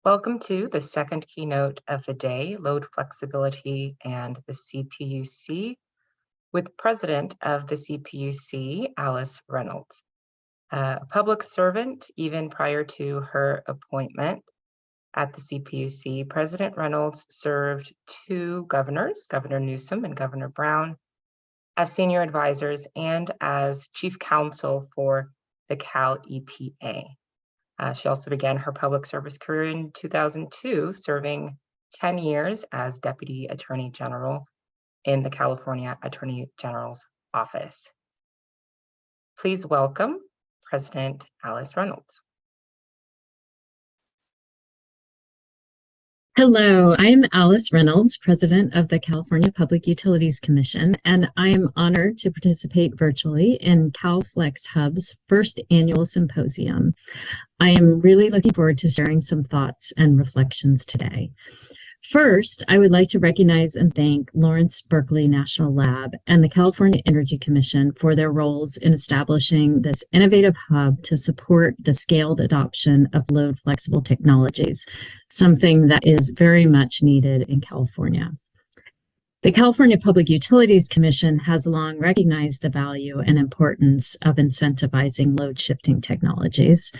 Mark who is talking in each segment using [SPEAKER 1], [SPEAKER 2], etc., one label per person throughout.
[SPEAKER 1] Welcome to the second keynote of the day, Load Flexibility and the CPUC, with President of the CPUC, Alice Reynolds. A public servant, even prior to her appointment at the CPUC, President Reynolds served two governors, Governor Newsom and Governor Brown, as senior advisors and as chief counsel for the Cal EPA. She also began her public service career in 2002, serving 10 years as Deputy Attorney General in the California Attorney General's office. Please welcome President Alice Reynolds.
[SPEAKER 2] Hello, I'm Alice Reynolds, President of the California Public Utilities Commission, and I am honored to participate virtually in CalFlexHub's first annual symposium. I am really looking forward to sharing some thoughts and reflections today. First, I would like to recognize and thank Lawrence Berkeley National Lab and the California Energy Commission for their roles in establishing this innovative hub to support the scaled adoption of load flexible technologies, something that is very much needed in California. The California Public Utilities Commission has long recognized the value and importance of incentivizing load shifting technologies.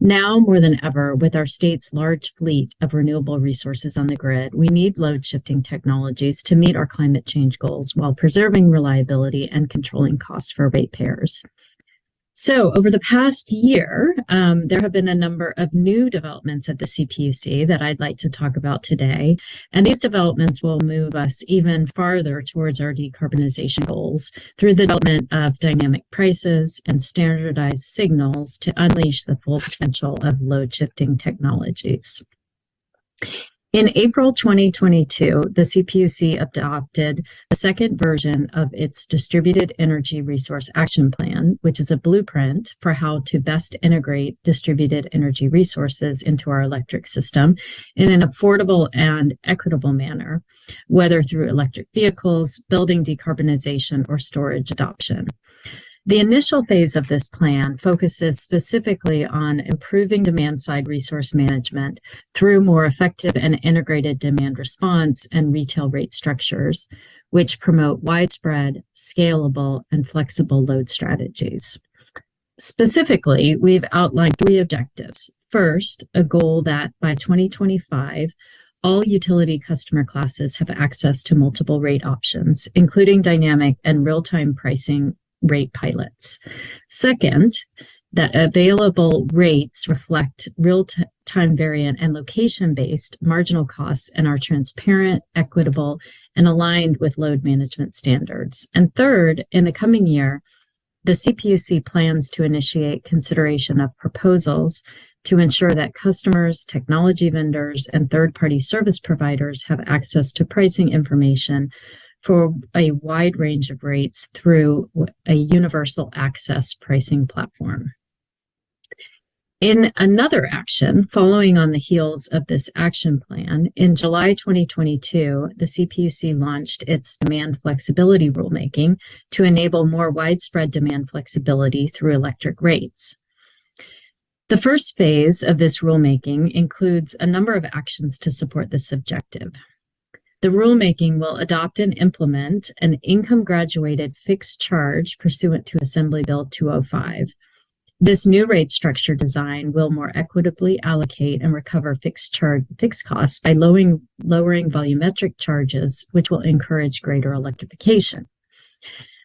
[SPEAKER 2] Now more than ever, with our state's large fleet of renewable resources on the grid, we need load shifting technologies to meet our climate change goals while preserving reliability and controlling costs for ratepayers. So over the past year, there have been a number of new developments at the CPUC that I'd like to talk about today. And these developments will move us even farther towards our decarbonization goals through the development of dynamic prices and standardized signals to unleash the full potential of load shifting technologies. In April 2022, the CPUC adopted the second version of its Distributed Energy Resource Action Plan, which is a blueprint for how to best integrate distributed energy resources into our electric system in an affordable and equitable manner, whether through electric vehicles, building decarbonization, or storage adoption. The initial phase of this plan focuses specifically on improving demand-side resource management through more effective and integrated demand response and retail rate structures, which promote widespread, scalable, and flexible load strategies. Specifically, we've outlined three objectives. First, a goal that by 2025, all utility customer classes have access to multiple rate options, including dynamic and real-time pricing rate pilots. Second, that available rates reflect real-time variant and location-based marginal costs and are transparent, equitable, and aligned with load management standards. And third, in the coming year, the CPUC plans to initiate consideration of proposals to ensure that customers, technology vendors, and third-party service providers have access to pricing information for a wide range of rates through a universal access pricing platform. In another action, following on the heels of this action plan, in July 2022, the CPUC launched its demand flexibility rulemaking to enable more widespread demand flexibility through electric rates. The first phase of this rulemaking includes a number of actions to support this objective. The rulemaking will adopt and implement an income-graduated fixed charge pursuant to Assembly Bill 205. This new rate structure design will more equitably allocate and recover fixed costs by lowering volumetric charges, which will encourage greater electrification.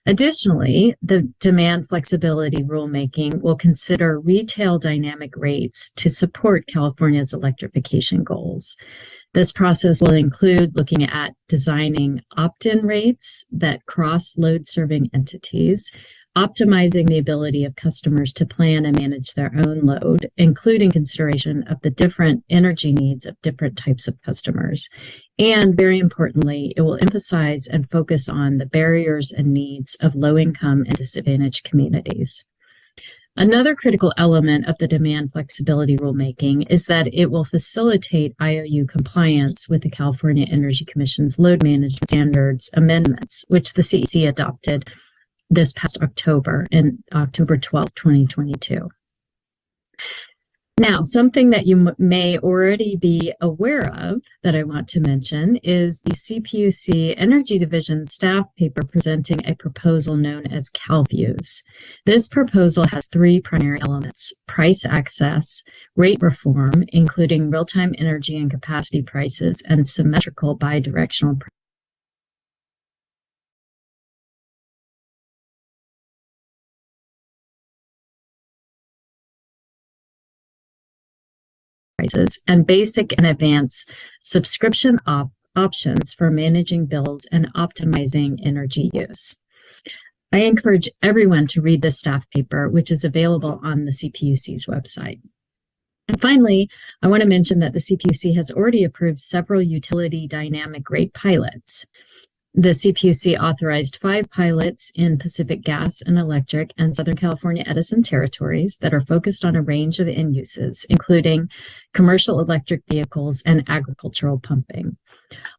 [SPEAKER 2] Additionally, the demand flexibility rulemaking will consider retail dynamic rates to support California's electrification goals. This process will include looking at designing opt-in rates that cross load-serving entities, optimizing the ability of customers to plan and manage their own load, including consideration of the different energy needs of different types of customers. And very importantly, it will emphasize and focus on the barriers and needs of low-income and disadvantaged communities. Another critical element of the demand flexibility rulemaking is that it will facilitate IOU compliance with the California Energy Commission's load management standards amendments, which the CEC adopted this past October, October 12, 2022. Now, something that you may already be aware of that I want to mention is the CPUC Energy Division staff paper presenting a proposal known as CalViews. This proposal has three primary elements: price access, rate reform, including real-time energy and capacity prices, and symmetrical bidirectional prices, and basic and advanced subscription options for managing bills and optimizing energy use. I encourage everyone to read this staff paper, which is available on the CPUC's website. And finally, I want to mention that the CPUC has already approved several utility dynamic rate pilots. The CPUC authorized 5 pilots in Pacific Gas and Electric and Southern California Edison territories that are focused on a range of end uses, including commercial electric vehicles and agricultural pumping.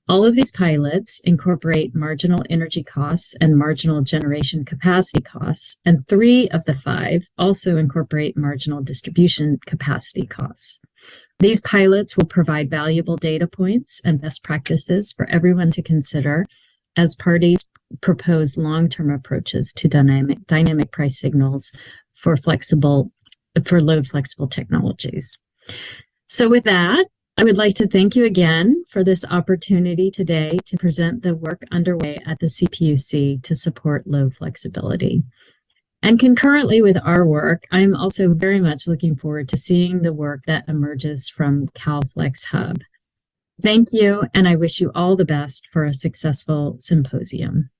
[SPEAKER 2] All of these pilots incorporate marginal energy costs and marginal generation capacity costs, and 3 of the 5 also incorporate marginal distribution capacity costs. These pilots will provide valuable data points and best practices for everyone to consider as parties propose long-term approaches to dynamic price signals for load flexible technologies. So with that, I would like to thank you again for this opportunity today to present the work underway at the CPUC to support load flexibility. And concurrently with our work, I'm also very much looking forward to seeing the work that emerges from CalFlexHub. Thank you, and I wish you all the best for a successful symposium.